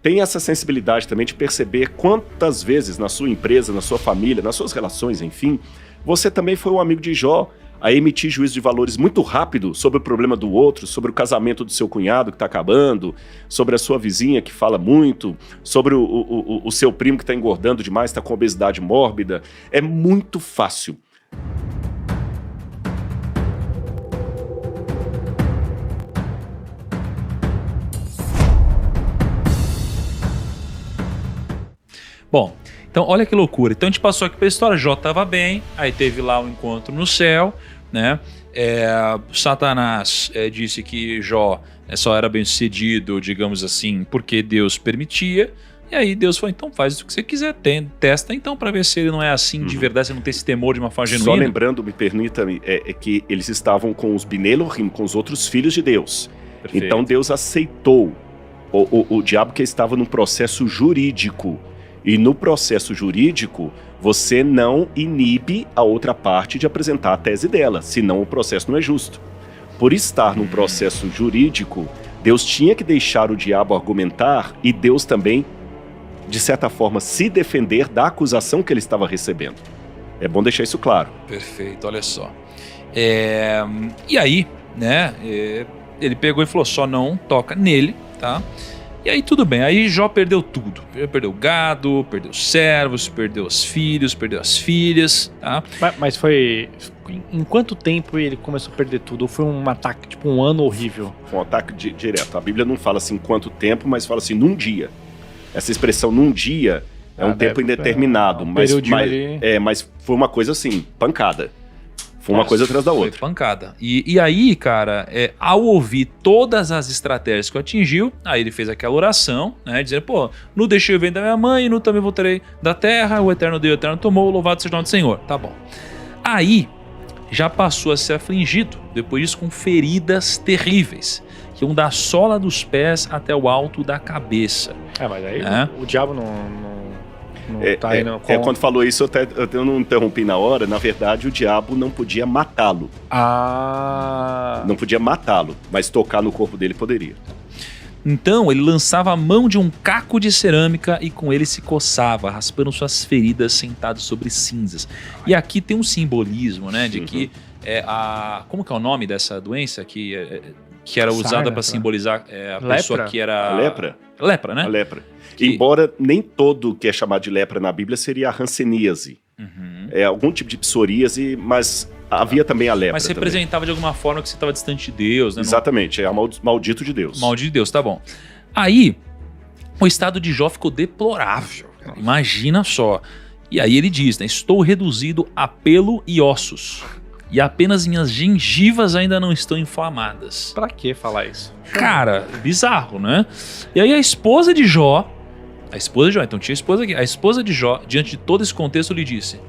tenha essa sensibilidade também de perceber quantas vezes na sua empresa, na sua família, nas suas relações, enfim, você também foi um amigo de Jó a emitir juízo de valores muito rápido sobre o problema do outro, sobre o casamento do seu cunhado que está acabando, sobre a sua vizinha que fala muito, sobre o seu primo que está engordando demais, está com obesidade mórbida. É muito fácil. Bom, então olha que loucura. Então a gente passou aqui pela história, Jó estava bem, aí teve lá um encontro no céu, né? Satanás disse que Jó só era bem sucedido, digamos assim, porque Deus permitia. E aí Deus falou, então faz o que você quiser, testa então para ver se ele não é assim de verdade, você não tem esse temor de uma forma genuína. Só lembrando, me permita-me, é que eles estavam com os Bnei Elohim, com os outros filhos de Deus. Perfeito. Então Deus aceitou o diabo, que estava num processo jurídico. E no processo jurídico, você não inibe a outra parte de apresentar a tese dela, senão o processo não é justo. Por estar num processo jurídico, Deus tinha que deixar o diabo argumentar e Deus também, de certa forma, se defender da acusação que ele estava recebendo. É bom deixar isso claro. Perfeito, olha só. E aí, né, ele pegou e falou, só não toca nele, tá? E aí tudo bem, aí Jó perdeu tudo. Perdeu o gado, perdeu os servos, perdeu os filhos, perdeu as filhas, tá? Mas foi... Em quanto tempo ele começou a perder tudo? Ou foi um ataque, tipo um ano horrível? Foi um ataque direto. A Bíblia não fala assim quanto tempo, mas fala assim num dia. Essa expressão num dia é um tempo indeterminado. Mas foi uma coisa assim, pancada. Foi uma coisa atrás da outra. Foi pancada. E aí, cara, ao ouvir todas as estratégias que atingiu, aí ele fez aquela oração, né, dizendo, pô, nu deixei o ventre da minha mãe, nu também voltarei da terra, o Eterno deu, o Eterno tomou, louvado seja o nome do Senhor. Tá bom. Aí, já passou a ser afligido, depois disso com feridas terríveis, que iam da sola dos pés até o alto da cabeça. Mas aí o diabo não tá aí quando falou isso, eu não interrompi na hora. Na verdade, o diabo não podia matá-lo. Não podia matá-lo, mas tocar no corpo dele poderia. Então ele lançava a mão de um caco de cerâmica e com ele se coçava, raspando suas feridas sentado sobre cinzas. E aqui tem um simbolismo, né, de que como que é o nome dessa doença que era usada para simbolizar a pessoa que era... A lepra? Lepra, né? A lepra. Embora nem todo que é chamado de lepra na Bíblia seria a hanseníase. É algum tipo de psoríase, mas havia também a lepra. Mas representava de alguma forma que você estava distante de Deus, né? Exatamente, é maldito de Deus. Maldito de Deus, tá bom. Aí, o estado de Jó ficou deplorável. Imagina só. E aí ele diz, né? Estou reduzido a pelo e ossos. E apenas minhas gengivas ainda não estão inflamadas. Pra que falar isso? Cara, bizarro, né? E aí a esposa de Jó, então tinha a esposa aqui, a esposa de Jó, diante de todo esse contexto, lhe disse,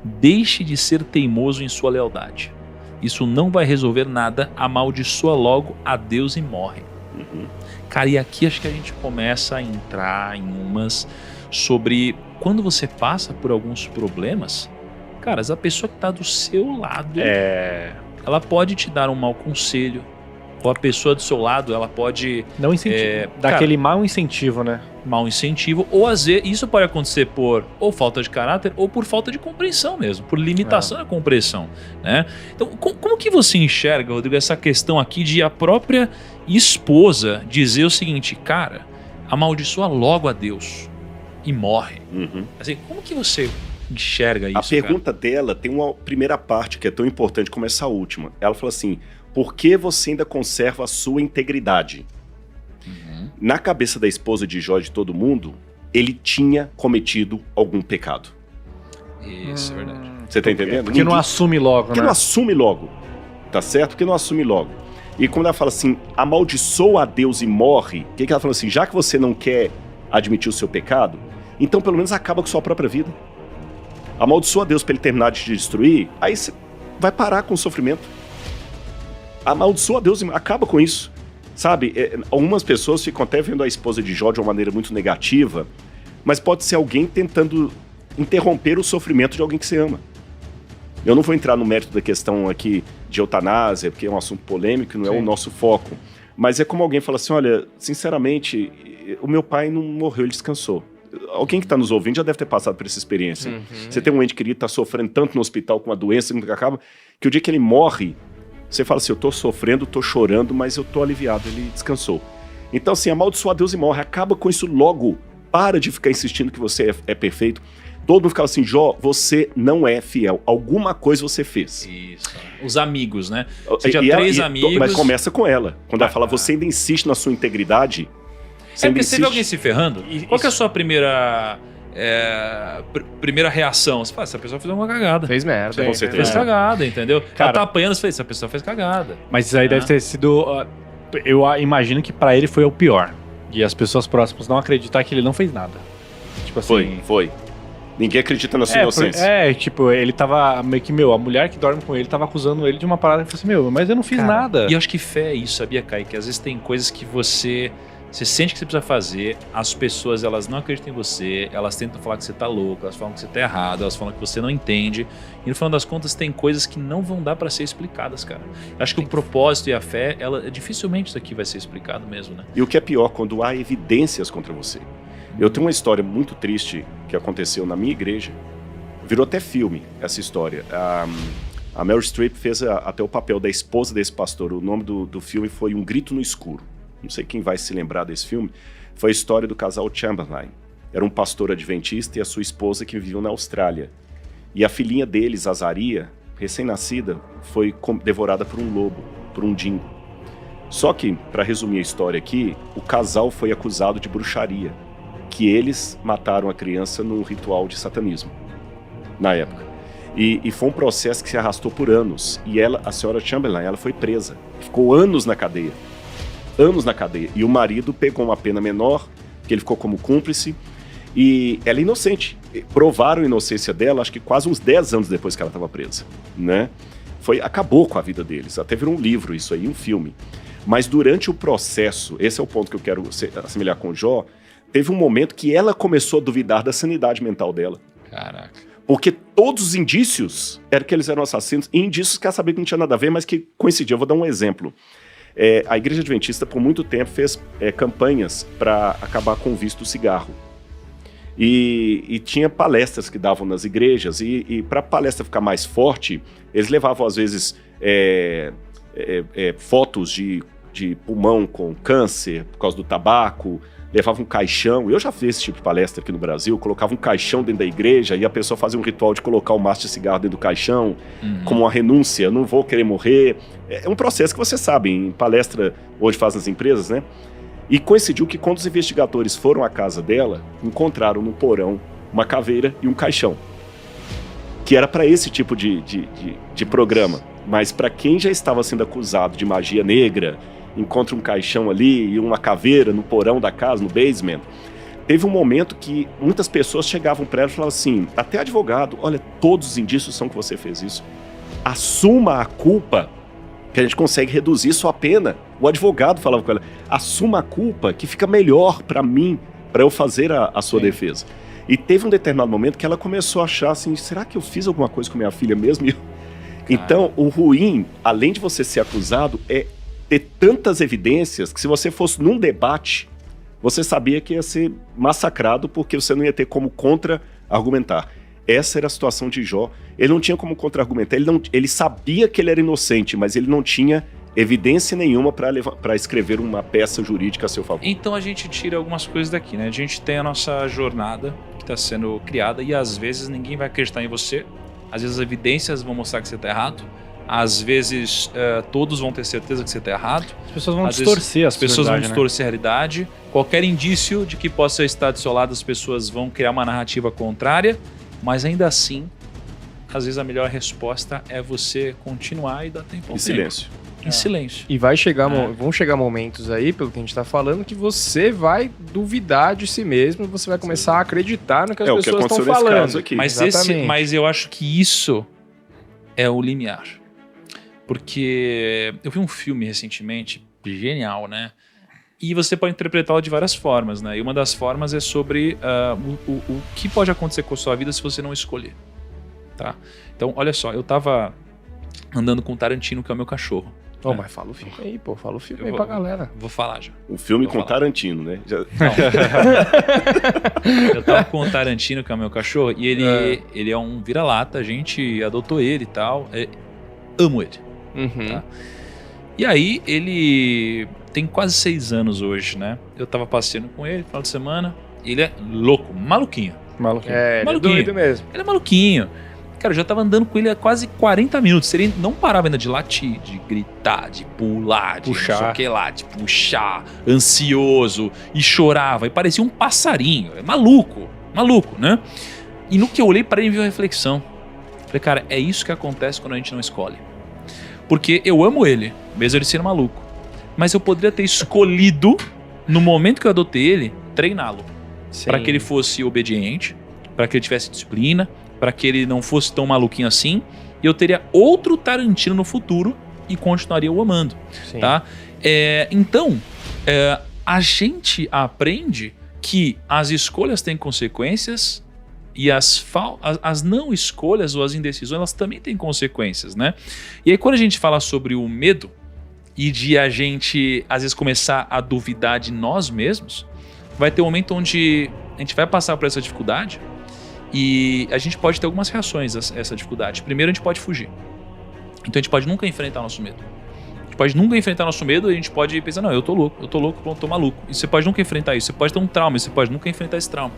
deixe de ser teimoso em sua lealdade. Isso não vai resolver nada, amaldiçoa logo a Deus e morre. Cara, e aqui acho que a gente começa a entrar em umas sobre quando você passa por alguns problemas, cara, a pessoa que está do seu lado, ela pode te dar um mau conselho, ou a pessoa do seu lado, ela pode... Não incentivo. Daquele mau incentivo, né? Mau incentivo, ou às vezes, isso pode acontecer por ou falta de caráter, ou por falta de compreensão mesmo, por limitação da compreensão, né? Então, como que você enxerga, Rodrigo, essa questão aqui de a própria esposa dizer o seguinte, cara, amaldiçoa logo a Deus e morre. Assim, como que você enxerga isso? A pergunta dela tem uma primeira parte que é tão importante como essa última. Ela fala assim, por que você ainda conserva a sua integridade? Na cabeça da esposa de Jó, de todo mundo, ele tinha cometido algum pecado. Isso, é verdade. Você tá entendendo? Porque não assume logo, Porque não assume logo, tá certo? Porque não assume logo. E quando ela fala assim, amaldiçoa a Deus e morre, o que ela fala assim? Já que você não quer admitir o seu pecado, então pelo menos acaba com sua própria vida. Amaldiçoa a Deus para ele terminar de te destruir, aí você vai parar com o sofrimento. Amaldiçoa a Deus e acaba com isso. Sabe, algumas pessoas ficam até vendo a esposa de Jó de uma maneira muito negativa, mas pode ser alguém tentando interromper o sofrimento de alguém que você ama. Eu não vou entrar no mérito da questão aqui de eutanásia, porque é um assunto polêmico e não é o nosso foco. Mas é como alguém fala assim, olha, sinceramente, o meu pai não morreu, ele descansou. Alguém que está nos ouvindo já deve ter passado por essa experiência. Você tem um ente querido que está sofrendo tanto no hospital com uma doença que nunca acaba, que o dia que ele morre, você fala assim, eu estou sofrendo, estou chorando, mas eu estou aliviado, ele descansou. Então assim, amaldiçoa Deus e morre, acaba com isso logo, para de ficar insistindo que você é perfeito. Todo mundo ficava assim, Jó, você não é fiel, alguma coisa você fez. Isso. Os amigos, né? Você tinha 3 amigos... Mas começa com ela, quando ela fala, você ainda insiste na sua integridade... Porque você vê alguém se ferrando? Qual que é a sua primeira reação? Você fala, essa pessoa fez uma cagada. Fez merda. Com certeza. Fez cagada, entendeu? Cara, ela tá apanhando, você fala, essa pessoa fez cagada. Mas isso aí deve ter sido... eu imagino que pra ele foi o pior. E as pessoas próximas não acreditar que ele não fez nada. Tipo assim... Foi. Ninguém acredita na sua inocência. Tipo, ele tava meio que, a mulher que dorme com ele tava acusando ele de uma parada que falou assim, mas eu não fiz nada. E eu acho que fé é isso, sabia, Kai? Que às vezes tem coisas que você sente que você precisa fazer, as pessoas, elas não acreditam em você, elas tentam falar que você tá louco, elas falam que você tá errado, elas falam que você não entende, e no final das contas tem coisas que não vão dar pra ser explicadas, cara. Eu acho que o propósito e a fé, dificilmente isso aqui vai ser explicado mesmo, né? E o que é pior, quando há evidências contra você. Eu tenho uma história muito triste que aconteceu na minha igreja, virou até filme essa história. A Meryl Streep fez até o papel da esposa desse pastor, o nome do filme foi Um Grito no Escuro. Não sei quem vai se lembrar desse filme, foi a história do casal Chamberlain. Era um pastor adventista e a sua esposa que viviam na Austrália. E a filhinha deles, Azaria, recém-nascida, foi devorada por um lobo, por um dingo. Só que, para resumir a história aqui, o casal foi acusado de bruxaria, que eles mataram a criança num ritual de satanismo, na época. E foi um processo que se arrastou por anos. E a senhora Chamberlain, ela foi presa, ficou anos na cadeia. E o marido pegou uma pena menor, que ele ficou como cúmplice, e ela é inocente. Provaram a inocência dela, acho que quase uns 10 anos depois que ela estava presa, né? Acabou com a vida deles, até virou um livro isso aí, um filme. Mas durante o processo, esse é o ponto que eu quero assemelhar com o Jó, teve um momento que ela começou a duvidar da sanidade mental dela. Caraca. Porque todos os indícios eram que eles eram assassinos, e indícios que ela sabia que não tinha nada a ver, mas que coincidiam. Eu vou dar um exemplo. A Igreja Adventista, por muito tempo, fez campanhas para acabar com o vício do cigarro. E tinha palestras que davam nas igrejas, e para a palestra ficar mais forte, eles levavam, às vezes, fotos de pulmão com câncer por causa do tabaco, levava um caixão. Eu já fiz esse tipo de palestra aqui no Brasil, colocava um caixão dentro da igreja e a pessoa fazia um ritual de colocar o maço de cigarro dentro do caixão, como uma renúncia, não vou querer morrer. É um processo que você sabe, em palestra hoje faz nas empresas, né? E coincidiu que quando os investigadores foram à casa dela, encontraram no porão uma caveira e um caixão, que era para esse tipo de programa. Mas para quem já estava sendo acusado de magia negra, encontra um caixão ali e uma caveira no porão da casa, no basement. Teve um momento que muitas pessoas chegavam para ela e falavam assim, até advogado, olha, todos os indícios são que você fez isso. Assuma a culpa, que a gente consegue reduzir sua pena. O advogado falava com ela, assuma a culpa, que fica melhor para mim, para eu fazer a sua defesa. E teve um determinado momento que ela começou a achar assim, será que eu fiz alguma coisa com minha filha mesmo? Então, o ruim, além de você ser acusado, é ter tantas evidências que se você fosse num debate, você sabia que ia ser massacrado porque você não ia ter como contra-argumentar. Essa era a situação de Jó. Ele não tinha como contra-argumentar, ele sabia que ele era inocente, mas ele não tinha evidência nenhuma para escrever uma peça jurídica a seu favor. Então a gente tira algumas coisas daqui, né? A gente tem a nossa jornada que está sendo criada e às vezes ninguém vai acreditar em você, às vezes as evidências vão mostrar que você está errado, às vezes todos vão ter certeza que você está errado. As pessoas vão distorcer as pessoas vão distorcer a realidade. Qualquer indício de que possa estar do seu lado, as pessoas vão criar uma narrativa contrária, mas ainda assim, às vezes a melhor resposta é você continuar e dar tempo ao tempo. Silêncio. Em silêncio. E vai chegar, vão chegar momentos aí, pelo que a gente está falando, que você vai duvidar de si mesmo, você vai começar a acreditar no que as pessoas estão falando. Aqui. Mas eu acho que isso é o limiar. Porque eu vi um filme recentemente, genial, né? E você pode interpretá-lo de várias formas, né? E uma das formas é sobre o que pode acontecer com a sua vida se você não escolher, tá? Então, olha só, eu tava andando com o Tarantino, que é o meu cachorro. Oh, mas fala o filme aí, pô. Fala o filme aí pra galera. Vou falar já. Um filme Vou com falar. Tarantino, né? Eu tava com o Tarantino, que é o meu cachorro, e ele é um vira-lata, a gente adotou ele e tal. Amo ele. Uhum. Tá. E aí, ele tem quase 6 anos hoje, né? Eu tava passeando com ele no final de semana. Ele é louco, maluquinho. Maluquinho. Ele é Maluquinho. doido mesmo. Ele é maluquinho. Cara, eu já tava andando com ele há quase 40 minutos. Ele não parava ainda de latir, de gritar, de pular, de Puxar. não sei o que lá, de puxar, ansioso, e chorava. E parecia um passarinho. É maluco, né? E no que eu olhei para ele, me veio uma reflexão. Falei, cara, é isso que acontece quando a gente não escolhe. Porque eu amo ele, mesmo ele sendo maluco. Mas eu poderia ter escolhido, no momento que eu adotei ele, treiná-lo. Para que ele fosse obediente, para que ele tivesse disciplina, para que ele não fosse tão maluquinho assim, e eu teria outro Tarantino no futuro e continuaria o amando, Sim. tá? Então, a gente aprende que as escolhas têm consequências e as não escolhas ou as indecisões, elas também têm consequências, né? E aí quando a gente fala sobre o medo e de a gente, às vezes, começar a duvidar de nós mesmos, vai ter um momento onde a gente vai passar por essa dificuldade e a gente pode ter algumas reações a essa dificuldade. Primeiro, a gente pode fugir. Então, a gente pode nunca enfrentar nosso medo. A gente pode nunca enfrentar nosso medo e a gente pode pensar, não, eu tô louco, eu tô maluco. E você pode nunca enfrentar isso. Você pode ter um trauma e você pode nunca enfrentar esse trauma.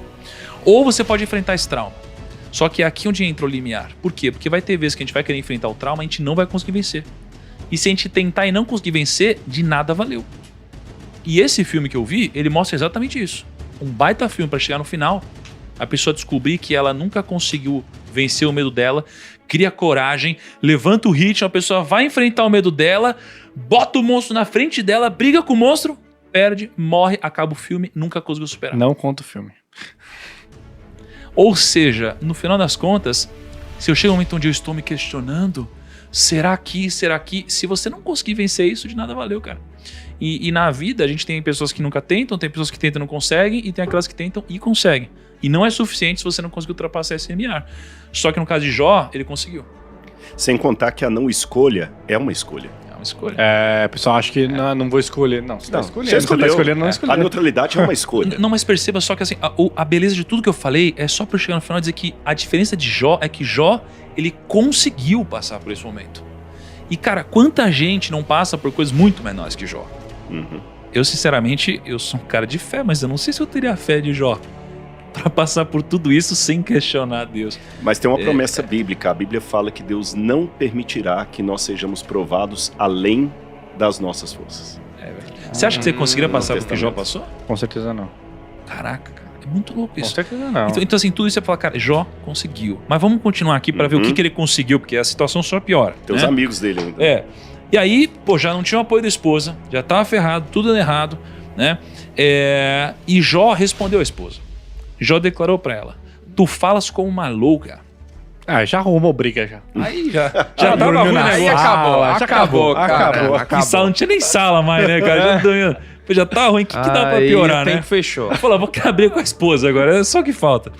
Ou você pode enfrentar esse trauma. Só que é aqui onde entra o limiar. Por quê? Porque vai ter vezes que a gente vai querer enfrentar o trauma e a gente não vai conseguir vencer. E se a gente tentar e não conseguir vencer, de nada valeu. E esse filme que eu vi, ele mostra exatamente isso. Um baita filme para chegar no final, a pessoa descobrir que ela nunca conseguiu vencer o medo dela, cria coragem, levanta o ritmo, a pessoa vai enfrentar o medo dela, bota o monstro na frente dela, briga com o monstro, perde, morre, acaba o filme, nunca conseguiu superar. Não conta o filme. Ou seja, no final das contas, se eu chego um momento onde eu estou me questionando, será que? Se você não conseguir vencer isso, de nada valeu, cara. E na vida, a gente tem pessoas que nunca tentam, tem pessoas que tentam e não conseguem, e tem aquelas que tentam e conseguem. E não é suficiente se você não conseguir ultrapassar esse limiar. Só que no caso de Jó, ele conseguiu. Sem contar que a não escolha é uma escolha. É uma escolha. O pessoal acha que não vou escolher. Não, você tá escolhendo. Você Você tá escolhendo, não escolher. A neutralidade é uma escolha. Não, mas perceba só que assim, a beleza de tudo que eu falei é só pra chegar no final e dizer que a diferença de Jó é que Jó, ele conseguiu passar por esse momento. E cara, quanta gente não passa por coisas muito menores que Jó? Uhum. Eu, sinceramente, eu sou um cara de fé, mas eu não sei se eu teria a fé de Jó pra passar por tudo isso sem questionar Deus. Mas tem uma promessa bíblica. A Bíblia fala que Deus não permitirá que nós sejamos provados além das nossas forças. Você acha que você conseguiria passar no por que Jó Testamento. passou? Com certeza não. Caraca, cara, é muito louco Com isso. certeza não. Então assim, tudo isso você fala, cara, Jó conseguiu. Mas vamos continuar aqui pra ver o que ele conseguiu, porque a situação só piora. Tem os amigos dele ainda. E aí, pô, já não tinha o apoio da esposa, já tava ferrado, tudo dando errado, né? E Jó respondeu à esposa. Jó declarou pra ela: tu falas como uma louca. Já arrumou briga já. Aí já tava ruim o dormiu na negócio. Aí acabou, cara. Que sala, não tinha nem sala mais, né, cara? Já tá ruim, o que dá pra piorar, né? O tempo fechou. Falou, vou abrir com a esposa agora, é só o que falta.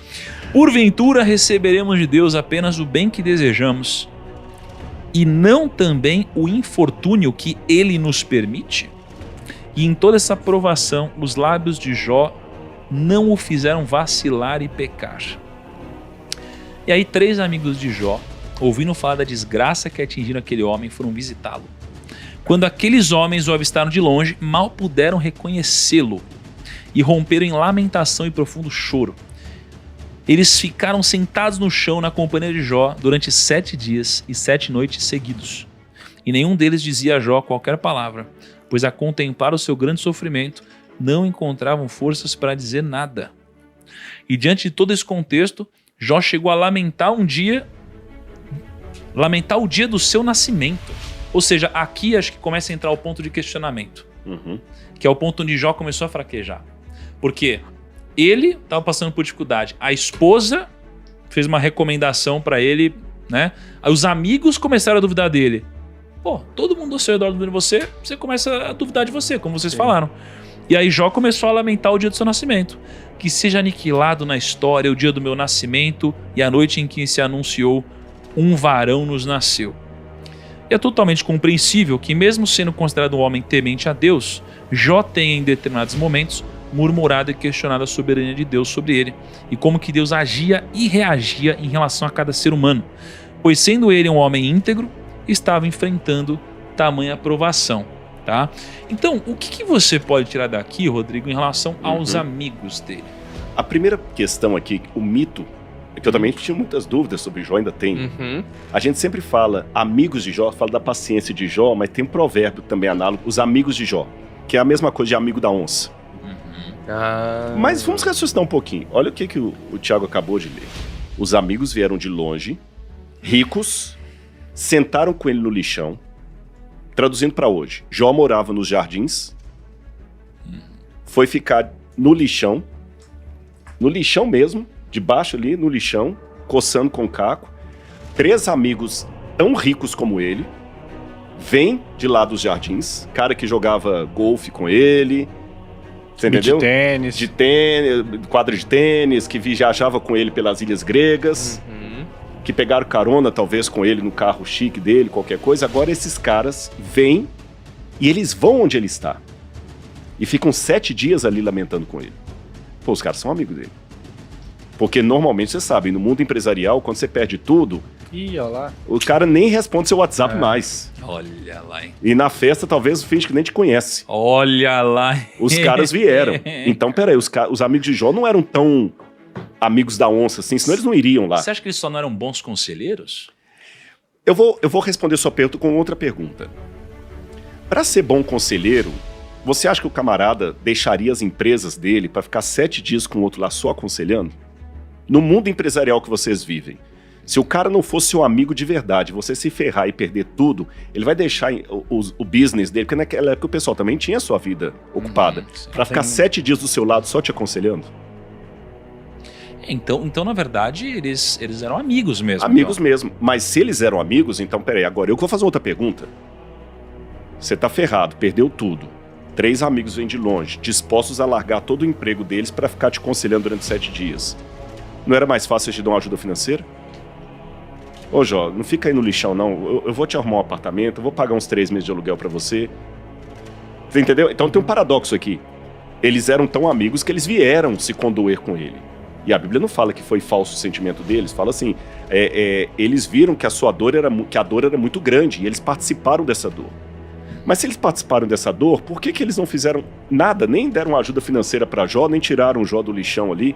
Porventura receberemos de Deus apenas o bem que desejamos, e não também o infortúnio que Ele nos permite? E em toda essa provação, os lábios de Jó não o fizeram vacilar e pecar. E aí 3 amigos de Jó, ouvindo falar da desgraça que atingiram aquele homem, foram visitá-lo. Quando aqueles homens o avistaram de longe, mal puderam reconhecê-lo e romperam em lamentação e profundo choro. Eles ficaram sentados no chão na companhia de Jó durante 7 dias e 7 noites seguidos. E nenhum deles dizia a Jó qualquer palavra, pois a contemplar o seu grande sofrimento, não encontravam forças para dizer nada. E diante de todo esse contexto, Jó chegou a lamentar o dia do seu nascimento. Ou seja, aqui acho que começa a entrar o ponto de questionamento, que é o ponto onde Jó começou a fraquejar. Porque ele estava passando por dificuldade, a esposa fez uma recomendação para ele, né? Aí os amigos começaram a duvidar dele. Pô, todo mundo ao seu redor duvida de você, você começa a duvidar de você, como vocês falaram. E aí Jó começou a lamentar o dia do seu nascimento. Que seja aniquilado na história o dia do meu nascimento e a noite em que se anunciou um varão nos nasceu. E é totalmente compreensível que, mesmo sendo considerado um homem temente a Deus, Jó tenha em determinados momentos murmurado e questionado a soberania de Deus sobre ele e como que Deus agia e reagia em relação a cada ser humano, pois sendo ele um homem íntegro, estava enfrentando tamanha provação, tá? Então, o que você pode tirar daqui, Rodrigo, em relação aos amigos dele? A primeira questão aqui, o mito, é que eu também tinha muitas dúvidas sobre Jó, ainda tenho. A gente sempre fala amigos de Jó, fala da paciência de Jó, mas tem um provérbio também análogo, os amigos de Jó, que é a mesma coisa de amigo da onça. Mas vamos raciocinar um pouquinho. Olha o que o Tiago acabou de ler. Os amigos vieram de longe, ricos, sentaram com ele no lixão. Traduzindo para hoje, Jó morava nos jardins, foi ficar no lixão mesmo, debaixo ali, no lixão, coçando com o caco. 3 amigos tão ricos como ele, vêm de lá dos jardins, cara que jogava golfe com ele, você entendeu? De tênis, quadra de tênis, que viajava com ele pelas ilhas gregas, que pegaram carona talvez com ele no carro chique dele, qualquer coisa. Agora esses caras vêm e eles vão onde ele está. E ficam 7 dias ali lamentando com ele. Pô, os caras são amigos dele. Porque normalmente, você sabe, no mundo empresarial, quando você perde tudo, olha lá, o cara nem responde seu WhatsApp mais. Olha lá, hein? E na festa, talvez, finge que nem te conhece. Olha lá. Os caras vieram. Então, peraí, os amigos de Jó não eram tão amigos da onça assim, senão eles não iriam lá. Você acha que eles só não eram bons conselheiros? Eu vou responder sua pergunta com outra pergunta. Para ser bom conselheiro, você acha que o camarada deixaria as empresas dele para ficar 7 dias com o outro lá só aconselhando? No mundo empresarial que vocês vivem, se o cara não fosse um amigo de verdade, você se ferrar e perder tudo, ele vai deixar o business dele, porque naquela época o pessoal também tinha a sua vida ocupada, para ficar 7 dias do seu lado só te aconselhando? Então, na verdade, eles eram amigos mesmo. Amigos mesmo. Mas se eles eram amigos, então peraí, agora eu vou fazer outra pergunta. Você tá ferrado, perdeu tudo. 3 amigos vêm de longe, dispostos a largar todo o emprego deles para ficar te aconselhando durante 7 dias. Não era mais fácil te dar uma ajuda financeira? Ô Jó, não fica aí no lixão não, eu vou te arrumar um apartamento, eu vou pagar uns 3 meses de aluguel pra você. Você entendeu? Então tem um paradoxo aqui. Eles eram tão amigos que eles vieram se condoer com ele. E a Bíblia não fala que foi falso o sentimento deles, fala assim, eles viram que a dor era muito grande e eles participaram dessa dor. Mas se eles participaram dessa dor, por que eles não fizeram nada, nem deram ajuda financeira pra Jó, nem tiraram o Jó do lixão ali?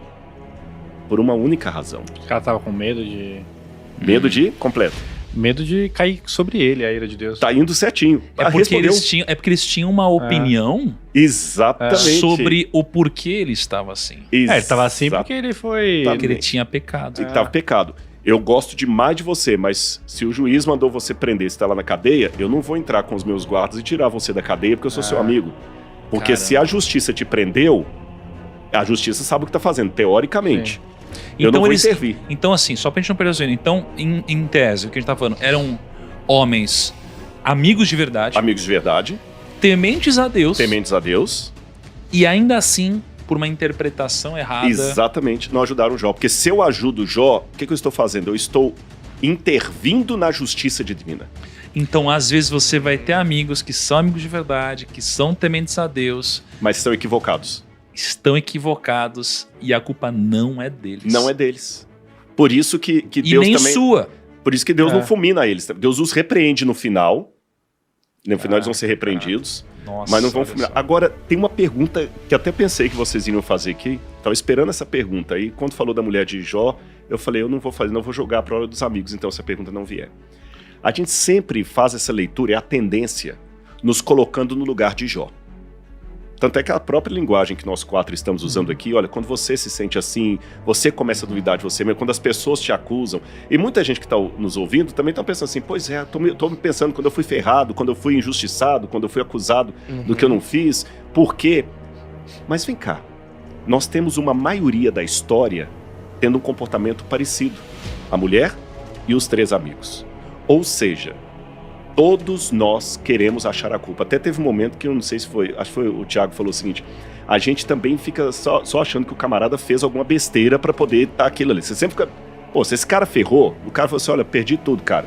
Por uma única razão. O cara tava com medo de... Medo de completo. Medo de cair sobre ele, a ira de Deus. Tá indo certinho. É porque eles tinham uma opinião exatamente sobre o porquê ele estava assim. Ele estava assim porque ele foi... Porque ele tinha pecado. Ele tava pecado. Eu gosto demais de você, mas se o juiz mandou você prender, você tá lá na cadeia, eu não vou entrar com os meus guardas e tirar você da cadeia porque eu sou seu amigo. Porque se a justiça te prendeu, a justiça sabe o que tá fazendo, teoricamente. Sim. Eu não vou intervir. Então, assim, só pra gente não perder o sono. Então, em tese, o que a gente tá falando, eram homens amigos de verdade. Amigos de verdade. Tementes a Deus. Tementes a Deus. E ainda assim, por uma interpretação errada... Exatamente, não ajudaram o Jó. Porque se eu ajudo o Jó, o que eu estou fazendo? Eu estou intervindo na justiça divina. Então, às vezes, você vai ter amigos que são amigos de verdade, que são tementes a Deus. Mas estão equivocados. Estão equivocados e a culpa não é deles. Não é deles. Por isso que Deus nem também... sua. Por isso que Deus não fulmina eles. Deus os repreende no final. No final eles vão ser repreendidos. Nossa, mas não vão fulminar. Agora, tem uma pergunta que até pensei que vocês iriam fazer aqui. Estava esperando essa pergunta. Aí, quando falou da mulher de Jó, eu falei, eu não vou fazer, não vou jogar para a hora dos amigos, então, se a pergunta não vier. A gente sempre faz essa leitura, é a tendência, nos colocando no lugar de Jó. Tanto é que a própria linguagem que nós 4 estamos usando aqui, olha, quando você se sente assim, você começa a duvidar de você mesmo, quando as pessoas te acusam, e muita gente que está nos ouvindo também está pensando assim, pois é, tô pensando quando eu fui ferrado, quando eu fui injustiçado, quando eu fui acusado do que eu não fiz, por quê? Mas vem cá, nós temos uma maioria da história tendo um comportamento parecido, a mulher e os 3 amigos. Ou seja, todos nós queremos achar a culpa. Até teve um momento que eu não sei se foi, acho que foi o Tiago falou o seguinte, a gente também fica só achando que o camarada fez alguma besteira pra poder estar aquilo ali. Você sempre fica, pô, se esse cara ferrou, o cara falou assim, olha, perdi tudo, cara.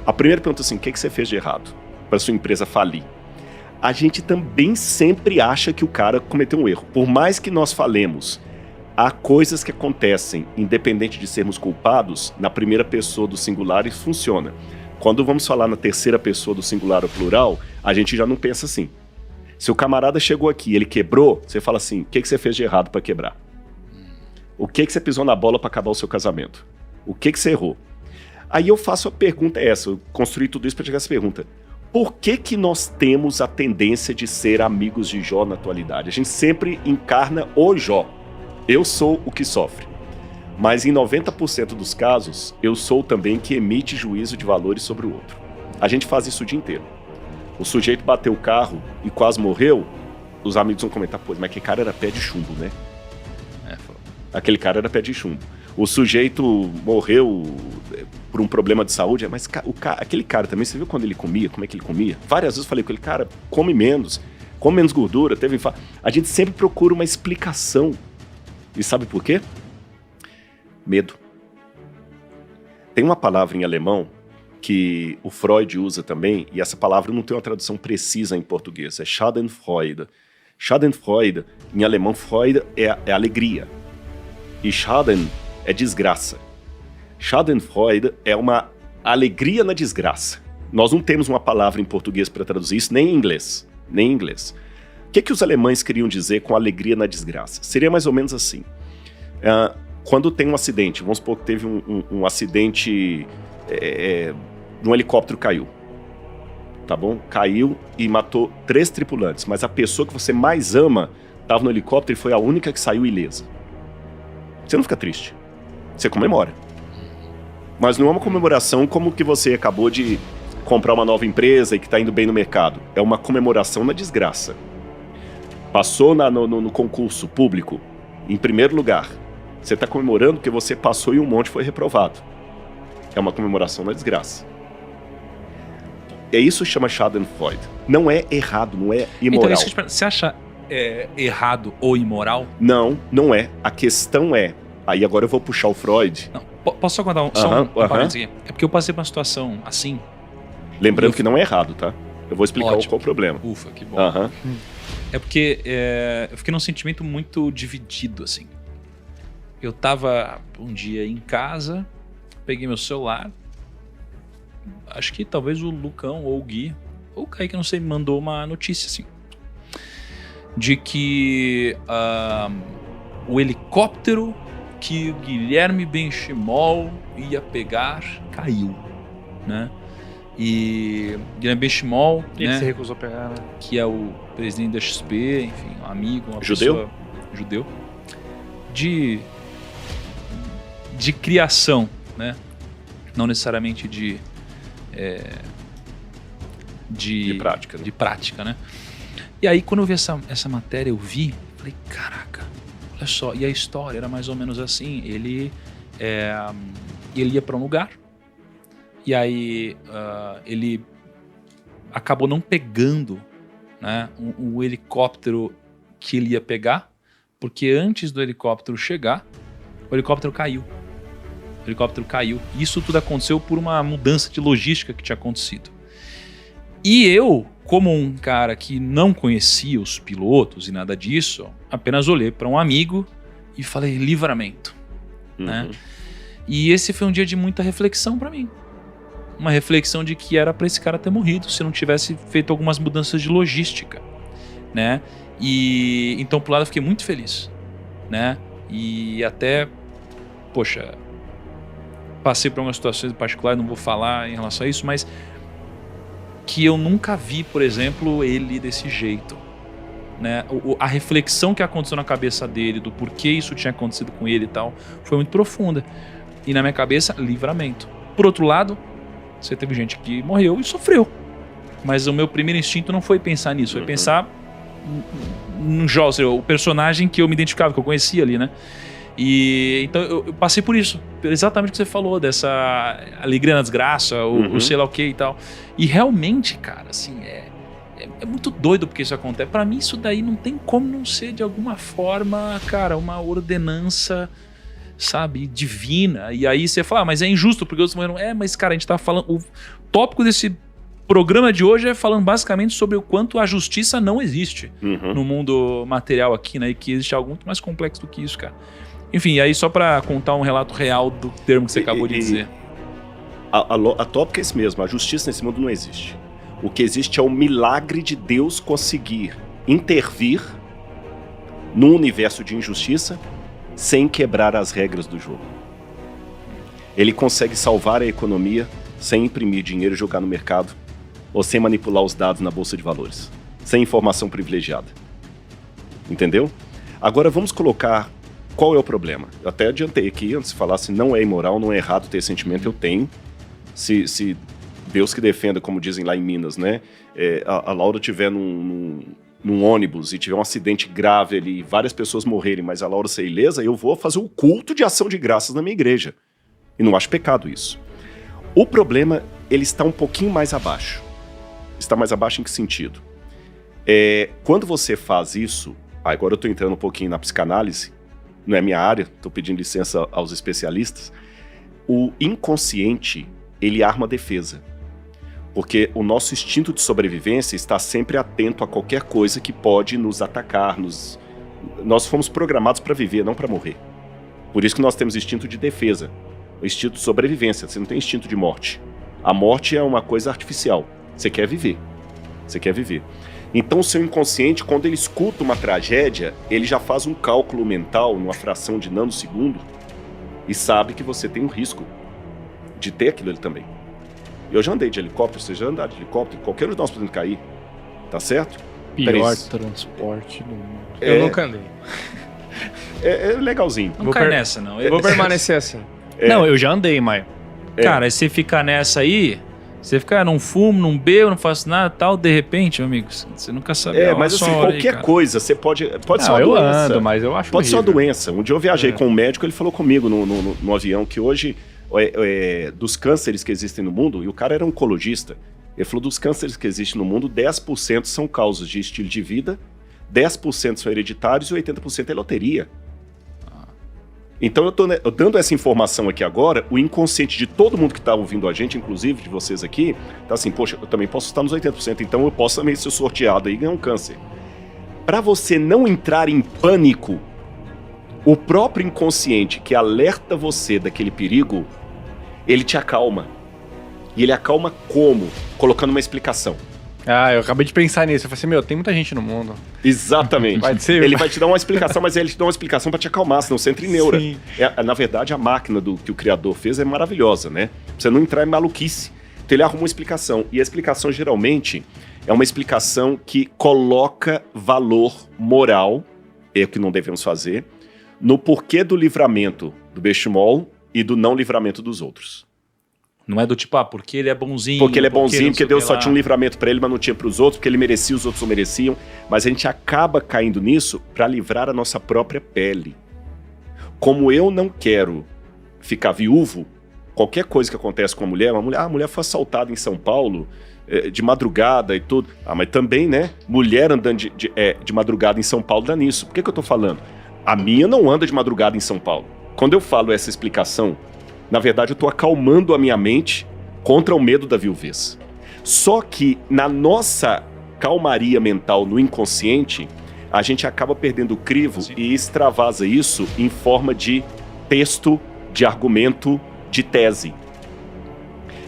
A primeira pergunta é assim, o que você fez de errado para sua empresa falir? A gente também sempre acha que o cara cometeu um erro. Por mais que nós falemos, há coisas que acontecem, independente de sermos culpados, na primeira pessoa do singular isso funciona. Quando vamos falar na terceira pessoa do singular ou plural, a gente já não pensa assim. Se o camarada chegou aqui, ele quebrou, você fala assim, o que você fez de errado para quebrar? O que você pisou na bola para acabar o seu casamento? O que você errou? Aí eu faço a pergunta essa, eu construí tudo isso para chegar a essa pergunta. Por que nós temos a tendência de ser amigos de Jó na atualidade? A gente sempre encarna o Jó. Eu sou o que sofre. Mas em 90% dos casos, eu sou também que emite juízo de valores sobre o outro. A gente faz isso o dia inteiro. O sujeito bateu o carro e quase morreu, os amigos vão comentar, pô, mas aquele cara era pé de chumbo, né? Aquele cara era pé de chumbo. O sujeito morreu por um problema de saúde, mas aquele cara também, você viu quando ele comia, como é que ele comia? Várias vezes eu falei com ele, cara, come menos gordura, teve infarto. A gente sempre procura uma explicação. E sabe por quê? Medo. Tem uma palavra em alemão que o Freud usa também, e essa palavra não tem uma tradução precisa em português, é Schadenfreude. Schadenfreude, em alemão, Freude é alegria. E Schaden é desgraça. Schadenfreude é uma alegria na desgraça. Nós não temos uma palavra em português para traduzir isso, nem em inglês. O que os alemães queriam dizer com alegria na desgraça? Seria mais ou menos assim. Quando tem um acidente, vamos supor que teve um acidente, um helicóptero caiu. Tá bom? Caiu e matou 3 tripulantes, mas a pessoa que você mais ama estava no helicóptero e foi a única que saiu ilesa. Você não fica triste. Você comemora. Mas não é uma comemoração como que você acabou de comprar uma nova empresa e que está indo bem no mercado. É uma comemoração na desgraça. Passou no concurso público, em primeiro lugar. Você está comemorando porque você passou e um monte foi reprovado. É uma comemoração na desgraça. Isso chama Schadenfreude. Não é errado, não é imoral. Então, você acha errado ou imoral? Não, não é. A questão é... Aí agora eu vou puxar o Freud. Não, posso só contar um parênteses aqui? É porque eu passei por uma situação assim... Lembrando que não é errado, tá? Eu vou explicar qual o problema. Ufa, que bom. É porque eu fiquei num sentimento muito dividido, assim. Eu tava um dia em casa, peguei meu celular, acho que talvez o Lucão ou o Gui, ou o Kaique, não sei, me mandou uma notícia, assim, de que o helicóptero que o Guilherme Benchimol ia pegar caiu, né? E Guilherme Benchimol, né, se recusou a pegar, né? Que é o presidente da XP, enfim, um amigo, uma judeu? Pessoa judeu, de criação, né? Não necessariamente de prática, né? De prática, né? E aí, quando eu vi essa matéria, eu vi, falei, caraca, olha só. E a história era mais ou menos assim, ele ia para um lugar, e aí ele acabou não pegando, né, o helicóptero que ele ia pegar, porque antes do helicóptero chegar, o helicóptero caiu. Isso tudo aconteceu por uma mudança de logística que tinha acontecido. E eu, como um cara que não conhecia os pilotos e nada disso, apenas olhei para um amigo e falei, livramento. Né? E esse foi um dia de muita reflexão para mim. Uma reflexão de que era para esse cara ter morrido se não tivesse feito algumas mudanças de logística, né? E então, por lado, eu fiquei muito feliz, né? E até, poxa, passei por algumas situações particulares, não vou falar em relação a isso, mas que eu nunca vi, por exemplo, ele desse jeito, né? A reflexão que aconteceu na cabeça dele, do porquê isso tinha acontecido com ele e tal, foi muito profunda. E na minha cabeça, livramento. Por outro lado, você teve gente que morreu e sofreu. Mas o meu primeiro instinto não foi pensar nisso, foi pensar no Jó, o personagem que eu me identificava, que eu conhecia ali, né? E então eu passei por isso, exatamente o que você falou, dessa alegria na desgraça, ou sei lá o que e tal. E realmente, cara, assim, é muito doido porque isso acontece. Pra mim, isso daí não tem como não ser de alguma forma, cara, uma ordenança sabe, divina. E aí você fala, mas é injusto porque outros morreram. Mas cara, a gente tá falando... O tópico desse programa de hoje é falando basicamente sobre o quanto a justiça não existe no mundo material aqui, né? E que existe algo muito mais complexo do que isso, cara. Enfim, aí só pra contar um relato real do termo que você acabou de dizer. A tópica é esse mesmo, a justiça nesse mundo não existe. O que existe é o milagre de Deus conseguir intervir num universo de injustiça sem quebrar as regras do jogo. Ele consegue salvar a economia sem imprimir dinheiro e jogar no mercado, ou sem manipular os dados na bolsa de valores, sem informação privilegiada. Entendeu? Agora vamos colocar qual é o problema. Eu até adiantei aqui, antes de falar se não é imoral, não é errado ter sentimento, eu tenho. Se Deus que defenda, como dizem lá em Minas, né? A Laura estiver num ônibus e tiver um acidente grave ali e várias pessoas morrerem, mas a Laura ser ilesa, eu vou fazer o culto de ação de graças na minha igreja. E não acho pecado isso. O problema, ele está um pouquinho mais abaixo. Está mais abaixo em que sentido? Quando você faz isso, agora eu estou entrando um pouquinho na psicanálise, não é minha área, estou pedindo licença aos especialistas, o inconsciente, ele arma a defesa. Porque o nosso instinto de sobrevivência está sempre atento a qualquer coisa que pode nos atacar. Nós fomos programados para viver, não para morrer. Por isso que nós temos instinto de defesa, o instinto de sobrevivência, você não tem instinto de morte. A morte é uma coisa artificial, você quer viver. Você quer viver. Então o seu inconsciente, quando ele escuta uma tragédia, ele já faz um cálculo mental, numa fração de nanosegundo, e sabe que você tem um risco de ter aquilo ali também. Eu já andei de helicóptero, você já andar de helicóptero, qualquer um de nós podemos cair, tá certo? Pior transporte do mundo. Eu nunca andei. É legalzinho. Não cai nessa, não. Eu vou permanecer assim. Não, eu já andei, mas... Cara, aí você fica nessa aí, você fica, não fumo, não bebo, não faço nada tal, de repente, meu amigo, você nunca sabe. Mas assim, qualquer coisa, você pode ser uma eu doença. Ando, mas eu acho pode horrível. ser uma doença. Um dia eu viajei com um médico, ele falou comigo no avião que hoje, dos cânceres que existem no mundo, e o cara era oncologista, ele falou dos cânceres que existem no mundo, 10% são causas de estilo de vida, 10% são hereditários e 80% é loteria. Então eu tô dando essa informação aqui agora, o inconsciente de todo mundo que está ouvindo a gente, inclusive de vocês aqui, tá assim, poxa, eu também posso estar nos 80%, então eu posso também ser sorteado aí e ganhar um câncer. Para você não entrar em pânico, o próprio inconsciente que alerta você daquele perigo, ele te acalma. E ele acalma como? Colocando uma explicação. Eu acabei de pensar nisso. Eu falei assim, tem muita gente no mundo. Exatamente. Ele vai te dar uma explicação, mas ele te dá uma explicação para te acalmar, senão você entra em neura. Na verdade, a máquina que o criador fez é maravilhosa, né? Pra você não entrar em maluquice. Então ele arruma uma explicação. E a explicação, geralmente, é uma explicação que coloca valor moral, é o que não devemos fazer, no porquê do livramento do Beshmol e do não livramento dos outros. Não é do tipo, porque ele é bonzinho. Porque ele é bonzinho, porque Deus só tinha um livramento para ele, mas não tinha para os outros, porque ele merecia, os outros não mereciam. Mas a gente acaba caindo nisso para livrar a nossa própria pele. Como eu não quero ficar viúvo, qualquer coisa que acontece com a mulher foi assaltada em São Paulo de madrugada e tudo. Mas também, né? Mulher andando de madrugada em São Paulo dá nisso. Por que eu tô falando? A minha não anda de madrugada em São Paulo. Quando eu falo essa explicação, na verdade, eu estou acalmando a minha mente contra o medo da viuvez. Só que na nossa calmaria mental, no inconsciente, a gente acaba perdendo o crivo e extravasa isso em forma de texto, de argumento, de tese.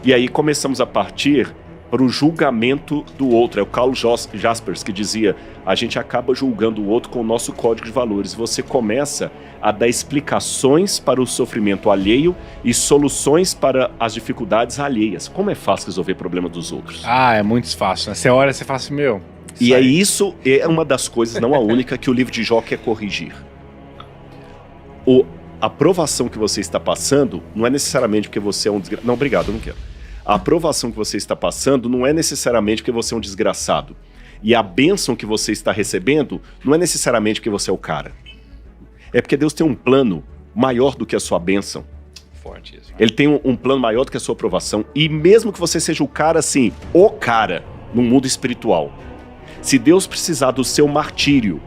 E aí começamos a partir para o julgamento do outro. É o Carl Jaspers que dizia, a gente acaba julgando o outro com o nosso código de valores. Você começa a dar explicações para o sofrimento alheio e soluções para as dificuldades alheias. Como é fácil resolver problemas dos outros? É muito fácil, né? Você olha e você fala assim, E aí isso é uma das coisas, não a única, que o livro de Jó quer corrigir. A aprovação que você está passando não é necessariamente porque você é um desgraçado. Não, obrigado, eu não quero. A aprovação que você está passando não é necessariamente porque você é um desgraçado. E a bênção que você está recebendo não é necessariamente porque você é o cara. É porque Deus tem um plano maior do que a sua bênção. Forte isso. Ele tem um plano maior do que a sua aprovação. E mesmo que você seja o cara assim, o cara, no mundo espiritual, se Deus precisar do seu martírio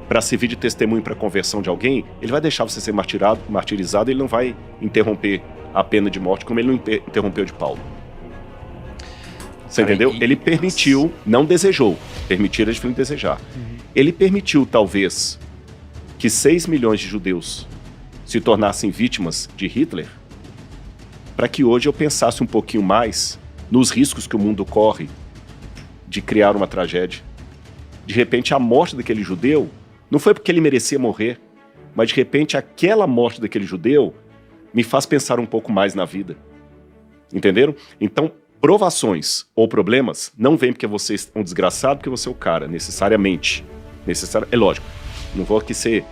para servir de testemunho para a conversão de alguém, ele vai deixar você ser martirizado, ele não vai interromper a pena de morte como ele não interrompeu de Paulo. Você entendeu? Ele permitiu, não desejou. Permitir é diferente de desejar. Ele permitiu, talvez, que 6 milhões de judeus se tornassem vítimas de Hitler, para que hoje eu pensasse um pouquinho mais nos riscos que o mundo corre de criar uma tragédia. De repente, a morte daquele judeu não foi porque ele merecia morrer, mas de repente aquela morte daquele judeu me faz pensar um pouco mais na vida. Entenderam? Então, provações ou problemas não vêm porque você é um desgraçado, porque você é o cara, necessariamente. É lógico, não vou aqui ser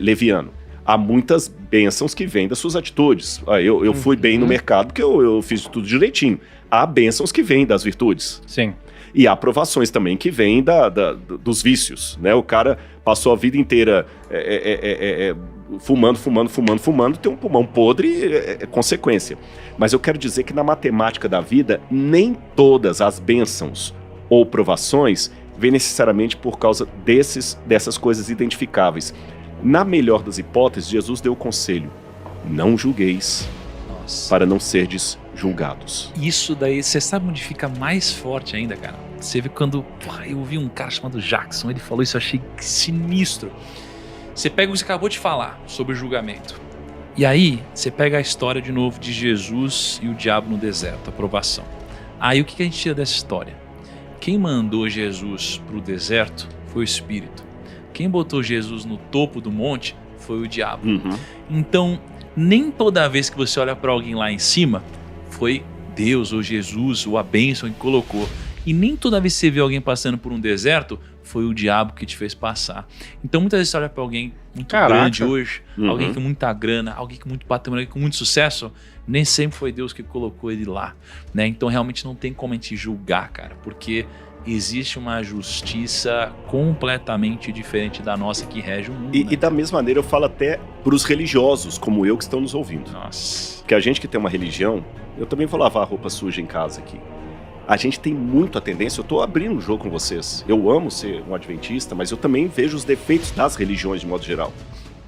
leviano. Há muitas bênçãos que vêm das suas atitudes. Eu fui bem no mercado porque eu fiz tudo direitinho. Há bênçãos que vêm das virtudes. Sim. E há aprovações também que vêm dos vícios, né? O cara passou a vida inteira fumando, tem um pulmão podre, é consequência. Mas eu quero dizer que na matemática da vida, nem todas as bênçãos ou provações vêm necessariamente por causa dessas coisas identificáveis. Na melhor das hipóteses, Jesus deu o conselho: não julgueis, para não serdes julgados. Isso daí, você sabe onde fica mais forte ainda, cara? Você vê quando... eu ouvi um cara chamado Jackson, ele falou isso, eu achei sinistro. Você pega o que você acabou de falar sobre o julgamento. E aí, você pega a história de novo de Jesus e o diabo no deserto, a provação. Aí o que a gente tira dessa história? Quem mandou Jesus para o deserto foi o Espírito. Quem botou Jesus no topo do monte foi o diabo. Então, nem toda vez que você olha para alguém lá em cima, foi Deus ou Jesus ou a bênção que colocou. E nem toda vez que você vê alguém passando por um deserto, foi o diabo que te fez passar. Então muitas vezes você olha para alguém muito grande hoje, alguém com muita grana, alguém com muito patrimônio, alguém com muito sucesso, nem sempre foi Deus que colocou ele lá, né? Então realmente não tem como a gente julgar, cara, porque existe uma justiça completamente diferente da nossa que rege o mundo. E da mesma maneira eu falo até para os religiosos, como eu, que estão nos ouvindo. Nossa. Porque a gente que tem uma religião, eu também vou lavar a roupa suja em casa aqui. A gente tem muito a tendência, eu estou abrindo um jogo com vocês. Eu amo ser um adventista, mas eu também vejo os defeitos das religiões de modo geral,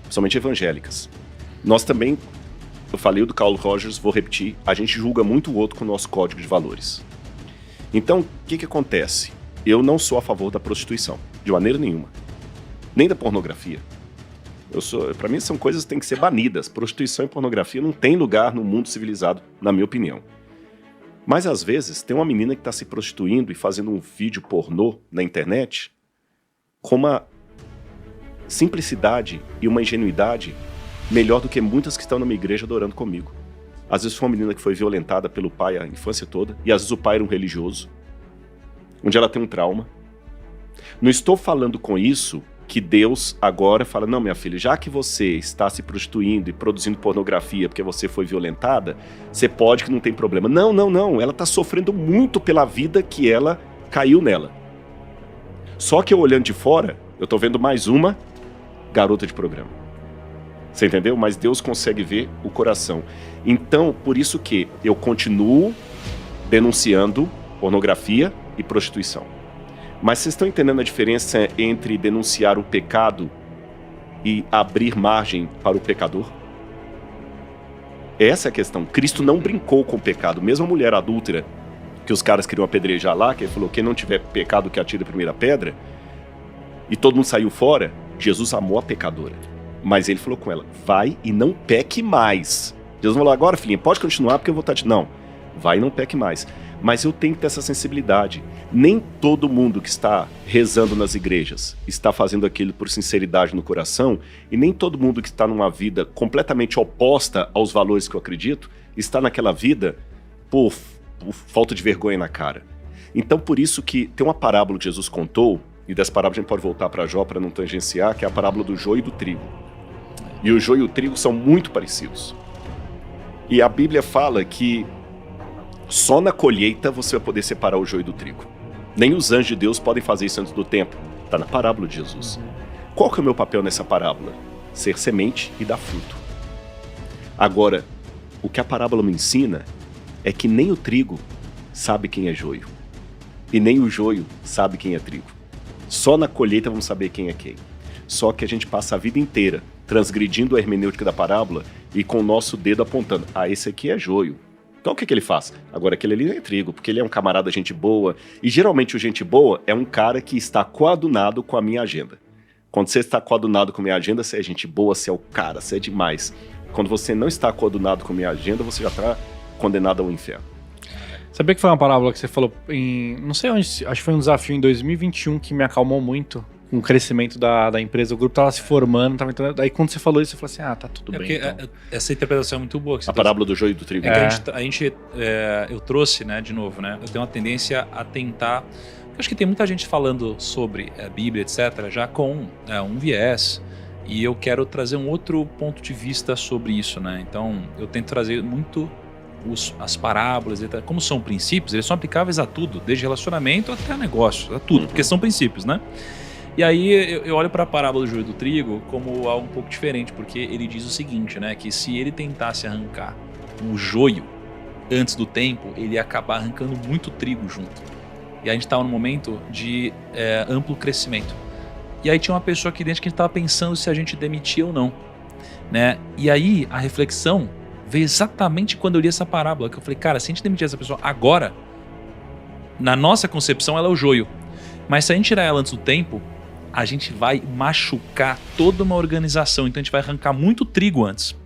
principalmente evangélicas. Nós também, eu falei do Carl Rogers, vou repetir, a gente julga muito o outro com o nosso código de valores. Então, o que acontece? Eu não sou a favor da prostituição, de maneira nenhuma. Nem da pornografia. Para mim são coisas que têm que ser banidas. Prostituição e pornografia não tem lugar no mundo civilizado, na minha opinião. Mas às vezes tem uma menina que está se prostituindo e fazendo um vídeo pornô na internet com uma simplicidade e uma ingenuidade melhor do que muitas que estão na minha igreja adorando comigo. Às vezes foi uma menina que foi violentada pelo pai a infância toda, e às vezes o pai era um religioso, onde ela tem um trauma. Não estou falando com isso que Deus agora fala: não, minha filha, já que você está se prostituindo e produzindo pornografia porque você foi violentada, você pode, que não tem problema. Não. Ela está sofrendo muito pela vida que ela caiu nela. Só que eu olhando de fora, eu estou vendo mais uma garota de programa. Você entendeu? Mas Deus consegue ver o coração. Então, por isso que eu continuo denunciando pornografia e prostituição. Mas vocês estão entendendo a diferença entre denunciar o pecado e abrir margem para o pecador? Essa é a questão. Cristo não brincou com o pecado. Mesmo a mulher adúltera, que os caras queriam apedrejar lá, que ele falou: quem não tiver pecado que atire a primeira pedra, e todo mundo saiu fora, Jesus amou a pecadora. Mas ele falou com ela: vai e não peque mais. Jesus falou: agora, filhinha, pode continuar porque eu vou estar te... Não, vai e não peque mais. Mas eu tenho que ter essa sensibilidade. Nem todo mundo que está rezando nas igrejas está fazendo aquilo por sinceridade no coração, e nem todo mundo que está numa vida completamente oposta aos valores que eu acredito está naquela vida por falta de vergonha na cara. Então, por isso que tem uma parábola que Jesus contou, e dessa parábola a gente pode voltar para Jó para não tangenciar, que é a parábola do joio e do trigo. E o joio e o trigo são muito parecidos. E a Bíblia fala que só na colheita você vai poder separar o joio do trigo. Nem os anjos de Deus podem fazer isso antes do tempo. Está na parábola de Jesus. Qual que é o meu papel nessa parábola? Ser semente e dar fruto. Agora, o que a parábola me ensina é que nem o trigo sabe quem é joio. E nem o joio sabe quem é trigo. Só na colheita vamos saber quem é quem. Só que a gente passa a vida inteira transgredindo a hermenêutica da parábola e com o nosso dedo apontando. Esse aqui é joio. Então o que ele faz? Agora aquele ali é trigo, porque ele é um camarada gente boa. E geralmente o gente boa é um cara que está coadunado com a minha agenda. Quando você está coadunado com a minha agenda, você é gente boa, você é o cara, você é demais. Quando você não está coadunado com a minha agenda, você já está condenado ao inferno. Sabia que foi uma parábola que você falou em... Não sei onde, acho que foi um desafio em 2021 que me acalmou muito com o crescimento da empresa. O grupo tava se formando, tava entrando. Daí quando você falou isso, eu falei assim, tá tudo bem. Então. Essa interpretação é muito boa. Que você a parábola do joio e do trigo. Eu trouxe, né, de novo, né? Eu tenho uma tendência a tentar... Eu acho que tem muita gente falando sobre a Bíblia, etc., já com um viés. E eu quero trazer um outro ponto de vista sobre isso, né? Então, eu tento trazer muito... as parábolas, etc. Como são princípios, eles são aplicáveis a tudo, desde relacionamento até negócio, a tudo, porque são princípios, né? E aí eu olho para a parábola do joio e do trigo como algo um pouco diferente, porque ele diz o seguinte, né? Que se ele tentasse arrancar o joio antes do tempo, ele ia acabar arrancando muito trigo junto. E a gente estava num momento de amplo crescimento. E aí tinha uma pessoa aqui dentro que a gente estava pensando se a gente demitia ou não, né? E aí a reflexão veio exatamente quando eu li essa parábola, que eu falei, cara, se a gente demitir essa pessoa agora, na nossa concepção ela é o joio, mas se a gente tirar ela antes do tempo, a gente vai machucar toda uma organização, então a gente vai arrancar muito trigo antes.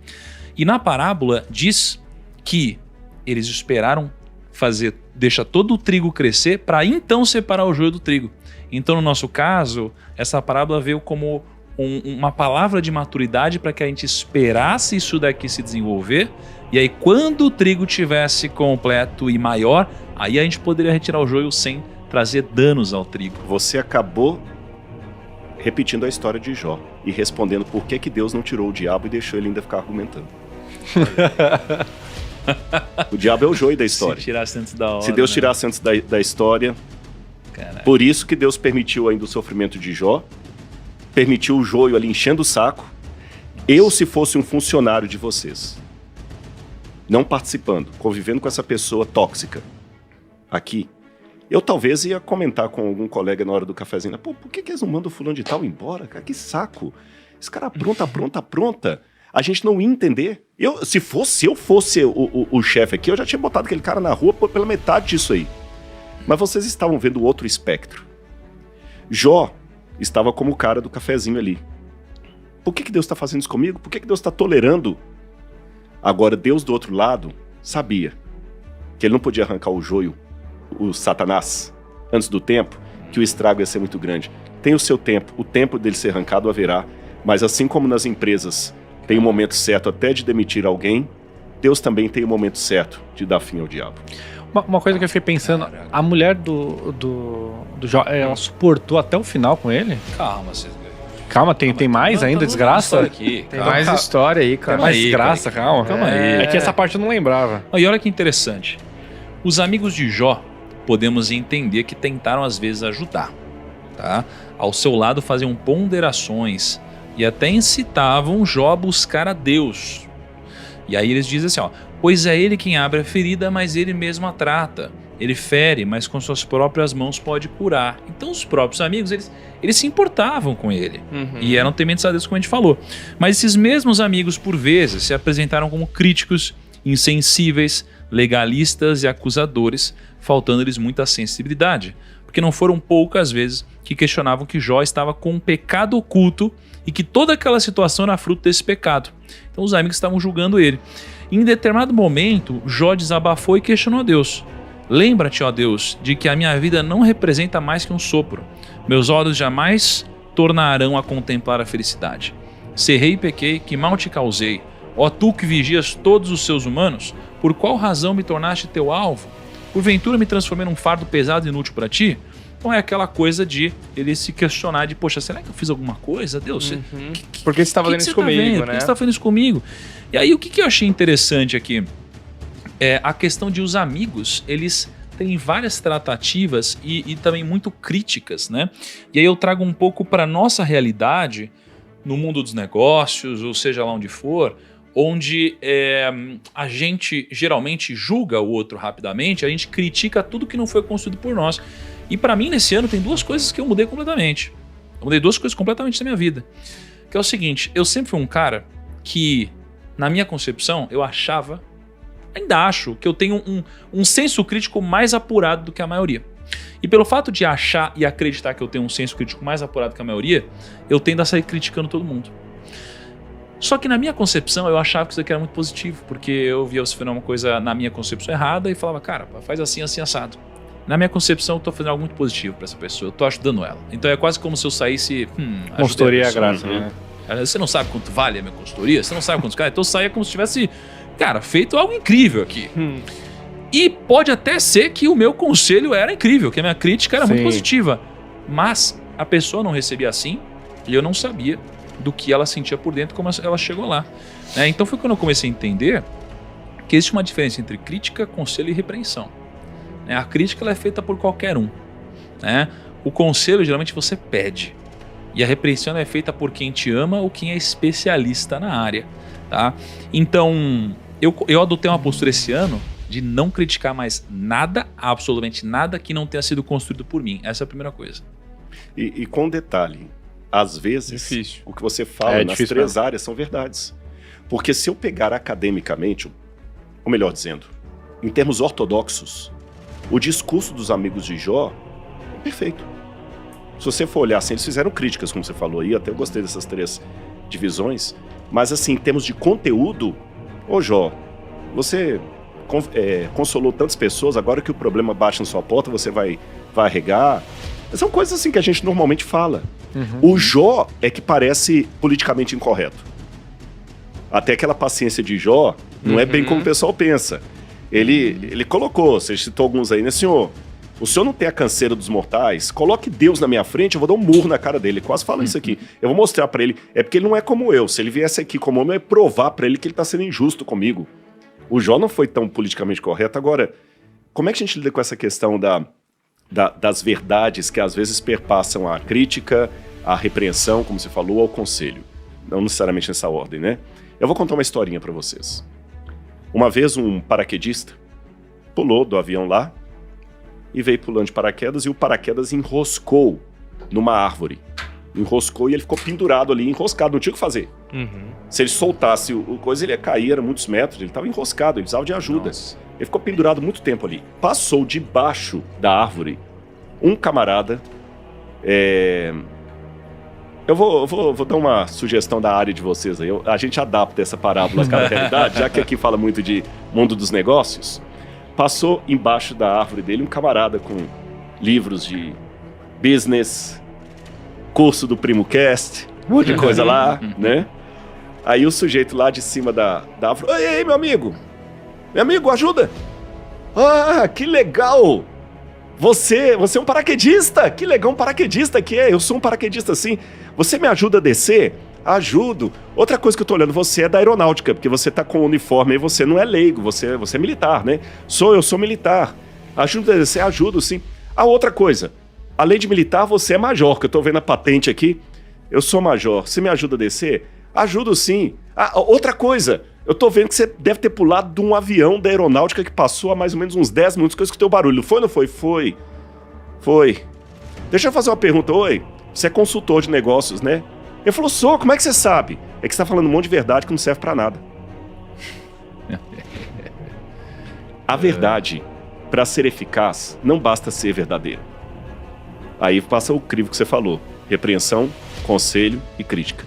E na parábola diz que eles esperaram deixar todo o trigo crescer para então separar o joio do trigo. Então no nosso caso, essa parábola veio como uma palavra de maturidade para que a gente esperasse isso daqui se desenvolver, e aí quando o trigo tivesse completo e maior, aí a gente poderia retirar o joio sem trazer danos ao trigo. Você acabou repetindo a história de Jó e respondendo por que Deus não tirou o diabo e deixou ele ainda ficar argumentando. O diabo é o joio da história. Se tirasse antes da hora, se Deus tirasse antes da história, Caraca. Por isso que Deus permitiu ainda o sofrimento de Jó, permitiu o joio ali enchendo o saco. Eu, se fosse um funcionário de vocês, não participando, convivendo com essa pessoa tóxica aqui, eu talvez ia comentar com algum colega na hora do cafezinho, por que eles não mandam o fulano de tal embora, cara? Que saco. Esse cara apronta. A gente não ia entender. Se eu fosse o chefe aqui, eu já tinha botado aquele cara na rua pela metade disso aí. Mas vocês estavam vendo o outro espectro. Jó estava como o cara do cafezinho ali. Por que Deus está fazendo isso comigo? Por que Deus está tolerando? Agora, Deus do outro lado sabia que ele não podia arrancar o joio, o Satanás, antes do tempo, que o estrago ia ser muito grande. Tem o seu tempo, o tempo dele ser arrancado haverá, mas assim como nas empresas tem o momento certo até de demitir alguém, Deus também tem o momento certo de dar fim ao diabo. Uma coisa que eu fiquei pensando, a mulher do Jó, ela suportou até o final com ele? Calma, tem mais ainda, desgraça? Aqui, tem mais história aí, cara. Tem mais desgraça, calma. Calma aí. É que essa parte eu não lembrava. E olha que interessante. Os amigos de Jó, podemos entender que tentaram às vezes ajudar, tá? Ao seu lado faziam ponderações e até incitavam Jó a buscar a Deus. E aí eles dizem assim, pois é ele quem abre a ferida, mas ele mesmo a trata. Ele fere, mas com suas próprias mãos pode curar. Então os próprios amigos, eles se importavam com ele. E eram tementes a Deus, como a gente falou. Mas esses mesmos amigos, por vezes, se apresentaram como críticos, insensíveis, legalistas e acusadores, faltando-lhes muita sensibilidade. Porque não foram poucas vezes que questionavam que Jó estava com um pecado oculto e que toda aquela situação era fruto desse pecado. Então os amigos estavam julgando ele. Em determinado momento, Jó desabafou e questionou a Deus. Lembra-te, ó Deus, de que a minha vida não representa mais que um sopro. Meus olhos jamais tornarão a contemplar a felicidade. Se errei e pequei, que mal te causei. Ó tu que vigias todos os seus humanos, por qual razão me tornaste teu alvo? Porventura me transformei num fardo pesado e inútil para ti? Então é aquela coisa de ele se questionar de, poxa, será que eu fiz alguma coisa? Deus, por que você está fazendo isso comigo, né? Por que você está fazendo isso comigo? E aí o que eu achei interessante aqui é a questão de os amigos, eles têm várias tratativas e também muito críticas, né? E aí eu trago um pouco para a nossa realidade no mundo dos negócios, ou seja lá onde for, onde a gente geralmente julga o outro rapidamente, a gente critica tudo que não foi construído por nós. E para mim, nesse ano, tem duas coisas que eu mudei completamente. Eu mudei 2 coisas completamente da minha vida. Que é o seguinte, eu sempre fui um cara que, na minha concepção, eu achava, ainda acho, que eu tenho um senso crítico mais apurado do que a maioria. E pelo fato de achar e acreditar que eu tenho um senso crítico mais apurado que a maioria, eu tendo a sair criticando todo mundo. Só que na minha concepção eu achava que isso aqui era muito positivo, porque eu via você fazendo uma coisa na minha concepção errada e falava, cara, faz assim, assim, assado. Na minha concepção eu tô fazendo algo muito positivo pra essa pessoa, eu tô ajudando ela. Então é quase como se eu saísse... Consultoria é graça, né? Você não sabe quanto vale a minha consultoria? Você não sabe quantos caras? Então eu saía como se tivesse, cara, feito algo incrível aqui. E pode até ser que o meu conselho era incrível, que a minha crítica era muito positiva. Mas a pessoa não recebia assim e eu não sabia do que ela sentia por dentro, como ela chegou lá. Então foi quando eu comecei a entender que existe uma diferença entre crítica, conselho e repreensão. A crítica ela é feita por qualquer um. O conselho geralmente você pede. E a repreensão é feita por quem te ama ou quem é especialista na área. Tá? Então, eu adotei uma postura esse ano de não criticar mais nada, absolutamente nada, que não tenha sido construído por mim. Essa é a primeira coisa. E com um detalhe, às vezes, o que você fala nas 3 áreas são verdades. Porque se eu pegar academicamente, ou melhor dizendo, em termos ortodoxos, o discurso dos amigos de Jó é perfeito. Se você for olhar assim, eles fizeram críticas, como você falou aí, até eu gostei dessas 3 divisões, mas assim, em termos de conteúdo, ô Jó, você consolou tantas pessoas, agora que o problema bate na sua porta, você vai arregar. São coisas assim que a gente normalmente fala. O Jó é que parece politicamente incorreto. Até aquela paciência de Jó não é bem como o pessoal pensa. Ele colocou, você citou alguns aí, né, senhor? O senhor não tem a canseira dos mortais? Coloque Deus na minha frente, eu vou dar um murro na cara dele. Ele quase fala isso aqui. Eu vou mostrar pra ele. É porque ele não é como eu. Se ele viesse aqui como homem, eu ia provar pra ele que ele tá sendo injusto comigo. O Jó não foi tão politicamente correto. Agora, como é que a gente lida com essa questão das verdades que às vezes perpassam a crítica, a repreensão, como você falou, ao conselho? Não necessariamente nessa ordem, né? Eu vou contar uma historinha pra vocês. Uma vez um paraquedista pulou do avião lá e veio pulando de paraquedas e o paraquedas enroscou numa árvore. Enroscou e ele ficou pendurado ali, enroscado, não tinha o que fazer. Se ele soltasse o coisa, ele ia cair, era muitos metros, ele estava enroscado, ele precisava de ajuda. Nossa. Ele ficou pendurado muito tempo ali. Passou debaixo da árvore um camarada. Eu vou dar uma sugestão da área de vocês aí. A gente adapta essa parábola à cada realidade, já que aqui fala muito de mundo dos negócios. Passou embaixo da árvore dele um camarada com livros de business, curso do PrimoCast, um monte de coisa lá, né? Aí o sujeito lá de cima da árvore, ei, meu amigo, ajuda! Ah, que legal! Você é um paraquedista, que legal, um paraquedista que é, eu sou um paraquedista sim. Você me ajuda a descer? Ajudo. Outra coisa que eu tô olhando, você é da aeronáutica, porque você tá com o uniforme e você não é leigo, você é militar, né? Eu sou militar. Ajuda a descer? Ajudo sim. A outra coisa, além de militar, você é major, que eu tô vendo a patente aqui. Eu sou major, você me ajuda a descer? Ajudo sim. Outra coisa, eu tô vendo que você deve ter pulado de um avião da aeronáutica que passou há mais ou menos uns 10 minutos que eu escutei o barulho. Foi ou não foi? Foi. Deixa eu fazer uma pergunta. Oi, você é consultor de negócios, né? Ele falou, sou, como é que você sabe? É que você tá falando um monte de verdade que não serve pra nada. A verdade, para ser eficaz, não basta ser verdadeira. Aí passa o crivo que você falou. Repreensão, conselho e crítica.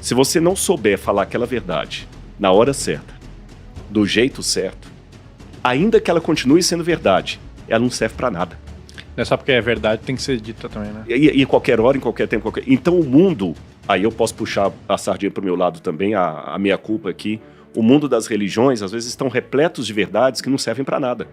Se você não souber falar aquela verdade na hora certa, do jeito certo, ainda que ela continue sendo verdade, ela não serve pra nada. Não é só porque é verdade, tem que ser dita também, né? E em qualquer hora, em qualquer tempo, Então o mundo, aí eu posso puxar a sardinha pro meu lado também, a minha culpa aqui, o mundo das religiões, às vezes, estão repletos de verdades que não servem pra nada.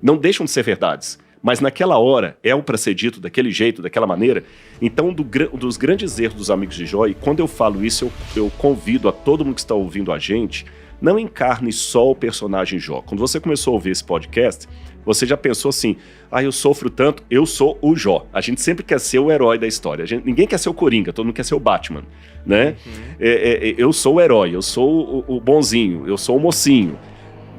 Não deixam de ser verdades. Mas naquela hora, é o pra ser dito daquele jeito, daquela maneira. Então, um dos grandes erros dos amigos de Jó, e quando eu falo isso, eu convido a todo mundo que está ouvindo a gente, não encarne só o personagem Jó. Quando você começou a ouvir esse podcast, você já pensou assim, eu sofro tanto, eu sou o Jó. A gente sempre quer ser o herói da história. Ninguém quer ser o Coringa, todo mundo quer ser o Batman, né? Eu sou o herói, eu sou o bonzinho, eu sou o mocinho.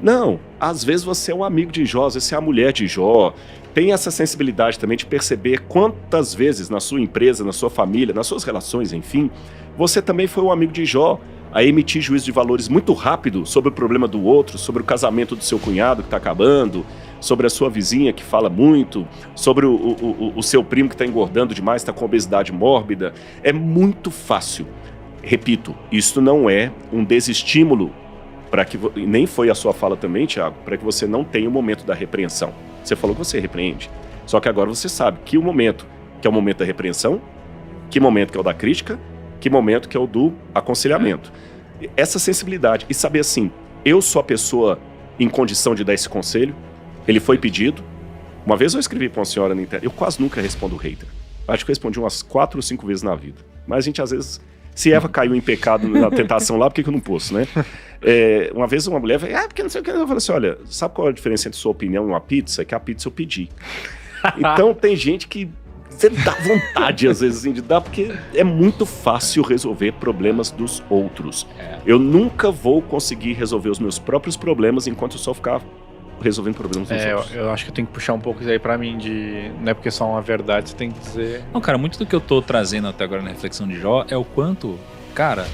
Não, às vezes você é um amigo de Jó, às vezes você é a mulher de Jó, Tenha essa sensibilidade também de perceber quantas vezes na sua empresa, na sua família, nas suas relações, enfim, você também foi um amigo de Jó a emitir juízo de valores muito rápido sobre o problema do outro, sobre o casamento do seu cunhado que está acabando, sobre a sua vizinha que fala muito, sobre o seu primo que está engordando demais, está com obesidade mórbida. É muito fácil. Repito, isso não é um desestímulo, nem foi a sua fala também, Thiago, para que você não tenha o momento da repreensão. Você falou que você repreende, só que agora você sabe que o momento que é o momento da repreensão, que momento que é o da crítica, que momento que é o do aconselhamento. Essa sensibilidade e saber assim, eu sou a pessoa em condição de dar esse conselho, ele foi pedido. Uma vez eu escrevi para uma senhora na internet, eu quase nunca respondo hater. Acho que eu respondi umas 4 ou 5 vezes na vida. Mas a gente às vezes, se Eva caiu em pecado na tentação lá, por que eu não posso, né? Uma vez uma mulher falou, porque não sei o que. Eu falei assim, olha, sabe qual é a diferença entre sua opinião e uma pizza? É que a pizza eu pedi. Então tem gente que você dá vontade, às vezes, assim, de dar, porque é muito fácil resolver problemas dos outros. Eu nunca vou conseguir resolver os meus próprios problemas enquanto eu só ficar resolvendo problemas dos outros. Eu acho que eu tenho que puxar um pouco isso aí pra mim, não é porque é só uma verdade, você tem que dizer... Não, cara, muito do que eu tô trazendo até agora na reflexão de Jó é o quanto, cara,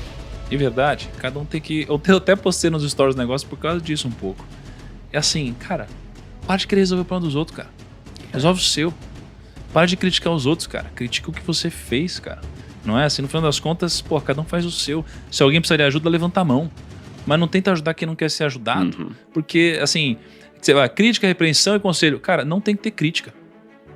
de verdade, cada um tem que... Eu até postei nos stories do negócio por causa disso um pouco. É assim, cara, para de querer resolver o problema dos outros, cara. Resolve o seu. Para de criticar os outros, cara. Critica o que você fez, cara. Não é assim? No final das contas, pô, cada um faz o seu. Se alguém precisar de ajuda, levanta a mão. Mas não tenta ajudar quem não quer ser ajudado. Porque, assim, você vai, crítica, repreensão e conselho. Cara, não tem que ter crítica.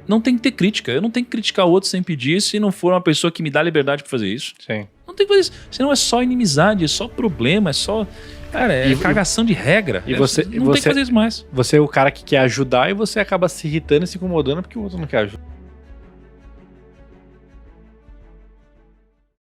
Não tem que ter crítica. Eu não tenho que criticar o outro sem pedir se não for uma pessoa que me dá liberdade pra fazer isso. Sim. Não tem que fazer isso. Senão é só inimizade, é só problema, é só... Cara, é cagação de regra. E você, não tem que fazer isso mais. Você é o cara que quer ajudar e você acaba se irritando e se incomodando porque o outro não quer ajudar.